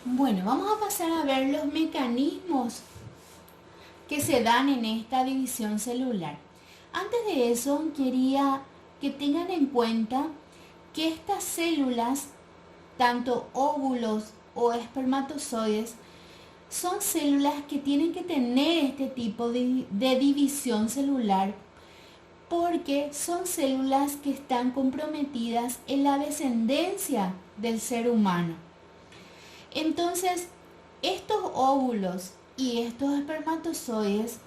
Bueno, vamos a pasar a ver los mecanismos que se dan en esta división celular. Antes de eso, quería que tengan en cuenta que estas células, tanto óvulos o espermatozoides, son células que tienen que tener este tipo de división celular porque son células que están comprometidas en la descendencia del ser humano. Entonces, estos óvulos y estos espermatozoides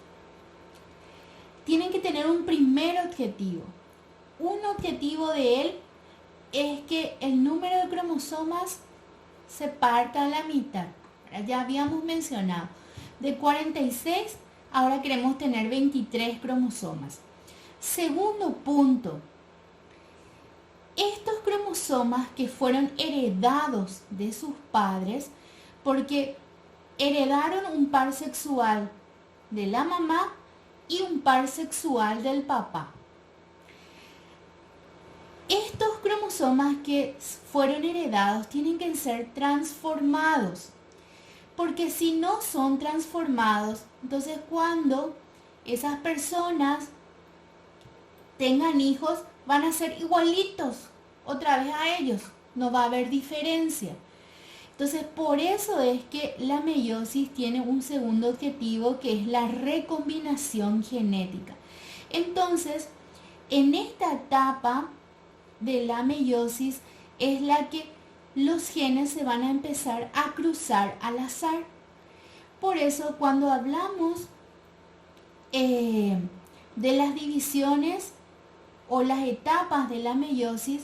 tienen que tener un primer objetivo. Un objetivo de él es que el número de cromosomas se parta a la mitad. Ya habíamos mencionado, de 46, ahora queremos tener 23 cromosomas. Segundo punto, estos cromosomas que fueron heredados de sus padres, porque heredaron un par sexual de la mamá y un par sexual del papá. Estos cromosomas que fueron heredados tienen que ser transformados, porque si no son transformados, entonces cuando esas personas tengan hijos, van a ser igualitos otra vez a ellos, no va a haber diferencia. Entonces, por eso es que la meiosis tiene un segundo objetivo, que es la recombinación genética. Entonces, en esta etapa de la meiosis es la que los genes se van a empezar a cruzar al azar. Por eso, cuando hablamos de las divisiones o las etapas de la meiosis,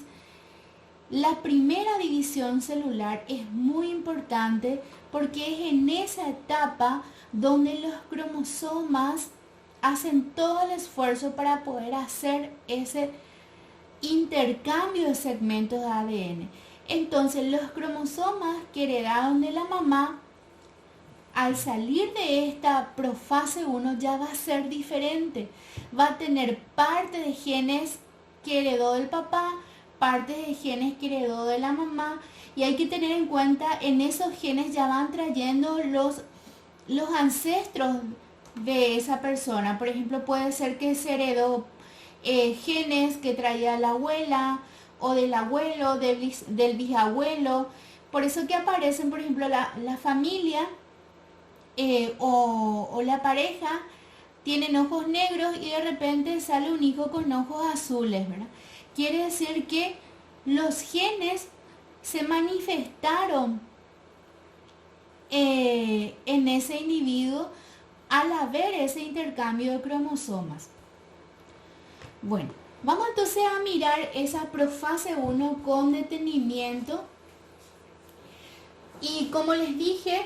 la primera división celular es muy importante porque es en esa etapa donde los cromosomas hacen todo el esfuerzo para poder hacer ese intercambio de segmentos de ADN. Entonces los cromosomas que heredaron de la mamá, al salir de esta profase 1 ya va a ser diferente. Va a tener parte de genes que heredó del papá, parte de genes que heredó de la mamá, y hay que tener en cuenta, en esos genes ya van trayendo los ancestros de esa persona. Por ejemplo, puede ser que se heredó genes que traía la abuela o del abuelo, del bisabuelo. Por eso que aparecen, por ejemplo, la familia o la pareja tienen ojos negros y de repente sale un hijo con ojos azules, ¿verdad? Quiere decir que los genes se manifestaron en ese individuo al haber ese intercambio de cromosomas. Bueno, vamos entonces a mirar esa profase 1 con detenimiento. Y como les dije,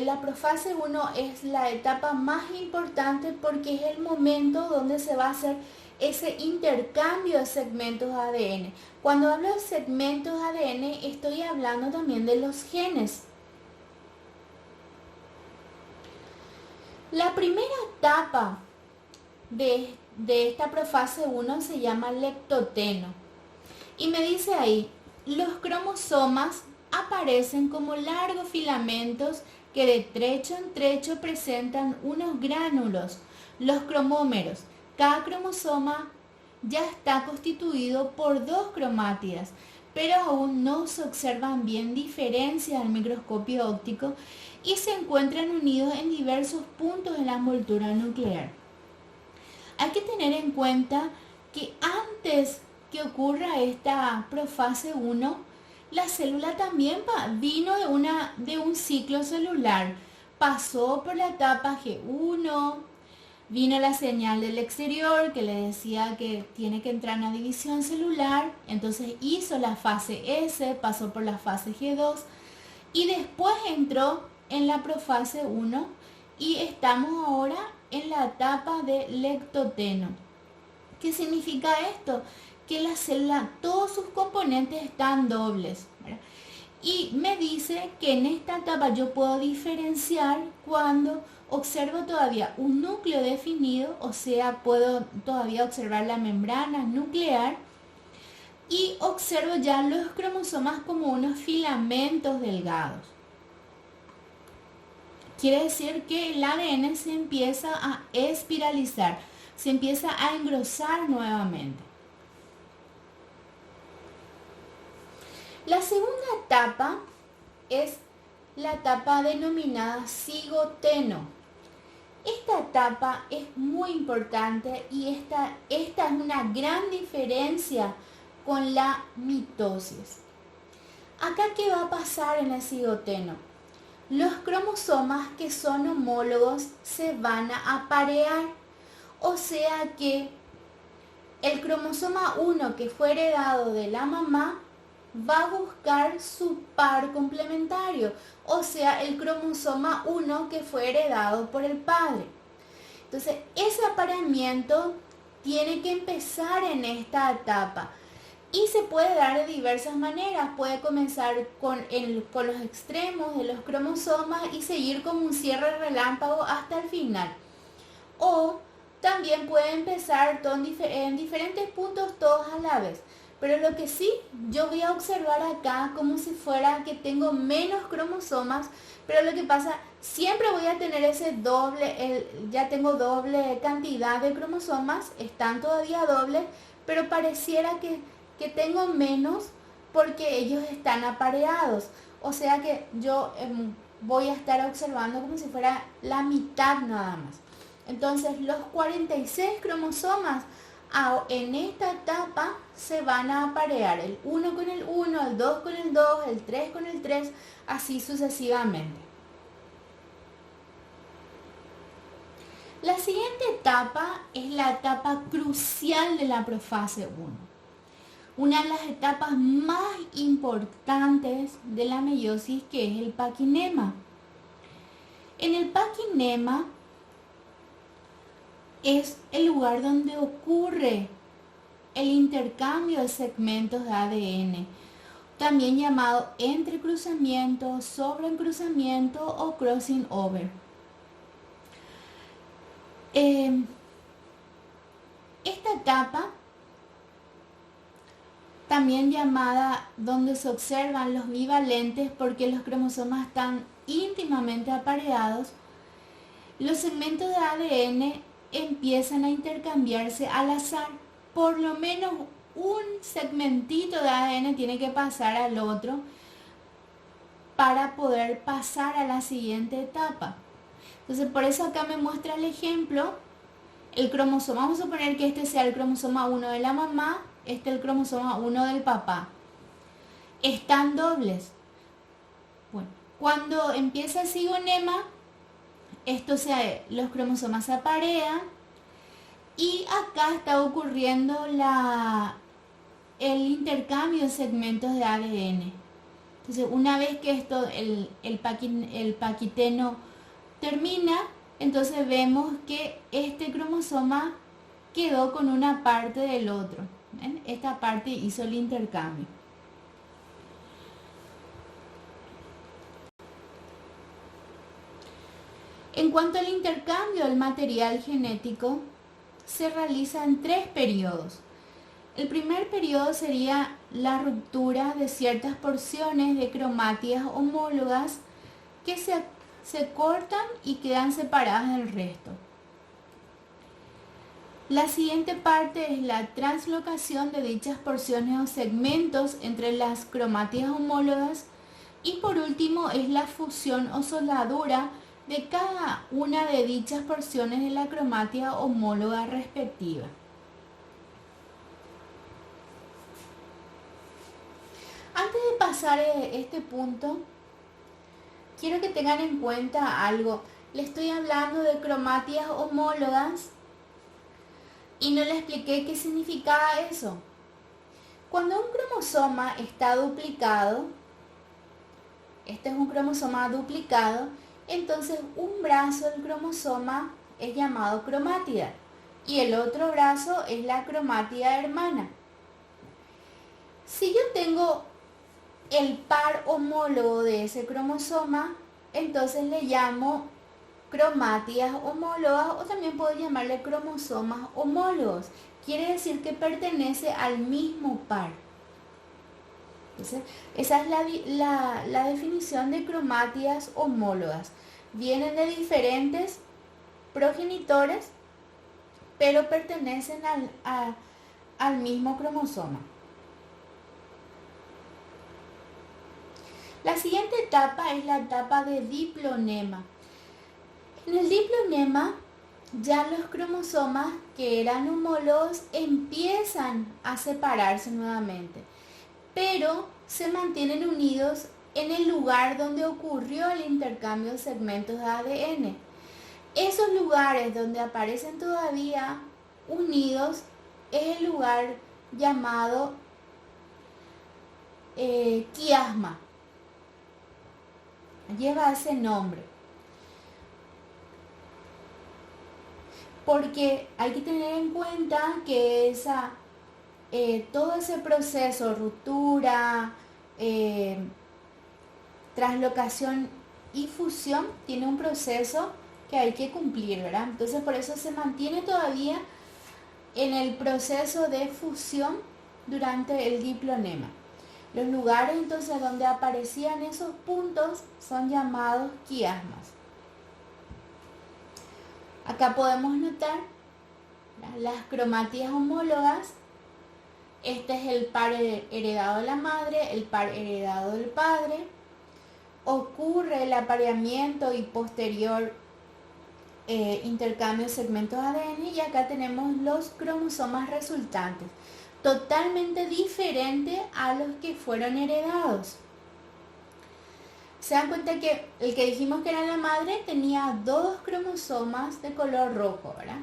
la profase 1 es la etapa más importante porque es el momento donde se va a hacer ese intercambio de segmentos de ADN. Cuando hablo de segmentos de ADN, estoy hablando también de los genes. La primera etapa de esta profase 1 se llama lectoteno. Y me dice ahí, los cromosomas aparecen como largos filamentos que de trecho en trecho presentan unos gránulos, los cromómeros. Cada cromosoma ya está constituido por dos cromátidas, pero aún no se observan bien diferencias al microscopio óptico y se encuentran unidos en diversos puntos de la envoltura nuclear. Hay que tener en cuenta que antes que ocurra esta profase 1, la célula también vino de un ciclo celular. Pasó por la etapa G1, vino la señal del exterior que le decía que tiene que entrar en la división celular, entonces hizo la fase S, pasó por la fase G2 y después entró en la profase 1 y estamos ahora en la etapa de lectoteno. ¿Qué significa esto? Que la célula, todos sus componentes están dobles, ¿verdad? Y me dice que en esta etapa yo puedo diferenciar cuando observo todavía un núcleo definido, o sea, puedo todavía observar la membrana nuclear, y observo ya los cromosomas como unos filamentos delgados. Quiere decir que el ADN se empieza a espiralizar, se empieza a engrosar nuevamente. La segunda etapa es la etapa denominada cigoteno. Esta etapa es muy importante y esta es una gran diferencia con la mitosis. Acá, ¿qué va a pasar en el cigoteno? Los cromosomas que son homólogos se van a aparear, o sea que el cromosoma 1 que fue heredado de la mamá va a buscar su par complementario, o sea, el cromosoma 1 que fue heredado por el padre. Entonces, ese apareamiento tiene que empezar en esta etapa y se puede dar de diversas maneras. Puede comenzar con los extremos de los cromosomas y seguir como un cierre relámpago hasta el final. O también puede empezar en diferentes puntos todos a la vez. Pero lo que sí, yo voy a observar acá como si fuera que tengo menos cromosomas, pero lo que pasa, siempre voy a tener ese doble, ya tengo doble cantidad de cromosomas, están todavía dobles, pero pareciera que tengo menos porque ellos están apareados. O sea que yo voy a estar observando como si fuera la mitad nada más. Entonces los 46 cromosomas en esta etapa se van a aparear, el 1 con el 1, el 2 con el 2, el 3 con el 3, así sucesivamente. La siguiente etapa es la etapa crucial de la profase 1. Una de las etapas más importantes de la meiosis, que es el paquinema. En el paquinema es el lugar donde ocurre el intercambio de segmentos de ADN, también llamado entrecruzamiento, sobrecruzamiento o crossing over. Esta etapa, también llamada donde se observan los bivalentes porque los cromosomas están íntimamente apareados, los segmentos de ADN empiezan a intercambiarse al azar. Por lo menos un segmentito de ADN tiene que pasar al otro para poder pasar a la siguiente etapa. Entonces, por eso acá me muestra el ejemplo. El cromosoma, vamos a suponer que este sea el cromosoma 1 de la mamá, este es el cromosoma 1 del papá. Están dobles. Bueno, cuando empieza el cigonema, los cromosomas se aparean y acá está ocurriendo el intercambio de segmentos de ADN. Entonces, una vez que el paquiteno termina, entonces vemos que este cromosoma quedó con una parte del otro. ¿Ven? Esta parte hizo el intercambio. En cuanto al intercambio del material genético, se realiza en 3 periodos. El primer periodo sería la ruptura de ciertas porciones de cromátidas homólogas que se cortan y quedan separadas del resto. La siguiente parte es la translocación de dichas porciones o segmentos entre las cromátidas homólogas y por último es la fusión o soldadura de cada una de dichas porciones de la cromátida homóloga respectiva. Antes de pasar este punto, quiero que tengan en cuenta algo. Le estoy hablando de cromátidas homólogas y no le expliqué qué significaba eso. Cuando un cromosoma está duplicado, este es un cromosoma duplicado, entonces un brazo del cromosoma es llamado cromátida y el otro brazo es la cromátida hermana. Si yo tengo el par homólogo de ese cromosoma, entonces le llamo cromátidas homólogas o también puedo llamarle cromosomas homólogos. Quiere decir que pertenece al mismo par. Entonces, esa es la definición de cromátidas homólogas. Vienen de diferentes progenitores, pero pertenecen al mismo cromosoma. La siguiente etapa es la etapa de diplonema. En el diplonema, ya los cromosomas que eran homólogos empiezan a separarse nuevamente, pero se mantienen unidos en el lugar donde ocurrió el intercambio de segmentos de ADN. Esos lugares donde aparecen todavía unidos es el lugar llamado quiasma. Lleva ese nombre. Porque hay que tener en cuenta que todo ese proceso, ruptura, translocación y fusión, tiene un proceso que hay que cumplir, ¿verdad? Entonces por eso se mantiene todavía en el proceso de fusión durante el diplonema. Los lugares entonces donde aparecían esos puntos son llamados quiasmas. Acá podemos notar las cromátidas homólogas. Este es el par heredado de la madre, el par heredado del padre. Ocurre el apareamiento y posterior intercambio de segmentos de ADN, y acá tenemos los cromosomas resultantes, totalmente diferentes a los que fueron heredados. Se dan cuenta que el que dijimos que era la madre tenía 2 cromosomas de color rojo, ¿verdad?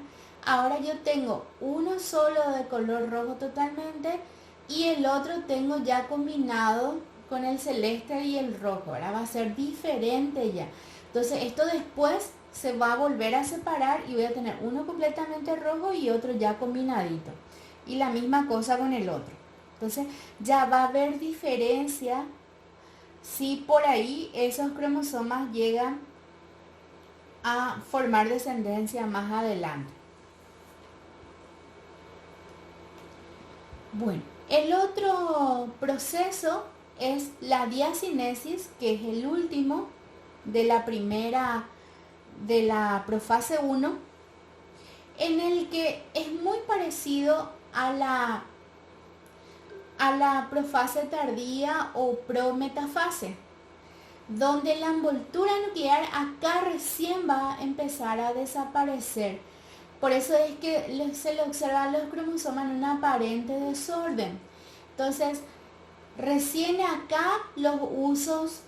Ahora yo tengo uno solo de color rojo totalmente y el otro tengo ya combinado con el celeste y el rojo, ¿verdad? Va a ser diferente ya. Entonces esto después se va a volver a separar y voy a tener uno completamente rojo y otro ya combinadito. Y la misma cosa con el otro. Entonces ya va a haber diferencia si por ahí esos cromosomas llegan a formar descendencia más adelante. Bueno, el otro proceso es la diacinesis, que es el último de la profase 1, en el que es muy parecido a la profase tardía o prometafase, donde la envoltura nuclear acá recién va a empezar a desaparecer. Por eso es que se le observa a los cromosomas en un aparente desorden. Entonces, recién acá los usos,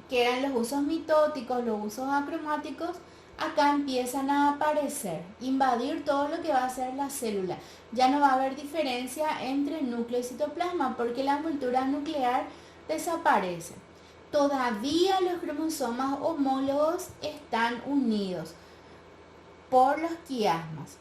que eran los usos mitóticos, los usos acromáticos, acá empiezan a aparecer, invadir todo lo que va a ser la célula. Ya no va a haber diferencia entre núcleo y citoplasma porque la envoltura nuclear desaparece. Todavía los cromosomas homólogos están unidos por los quiasmas.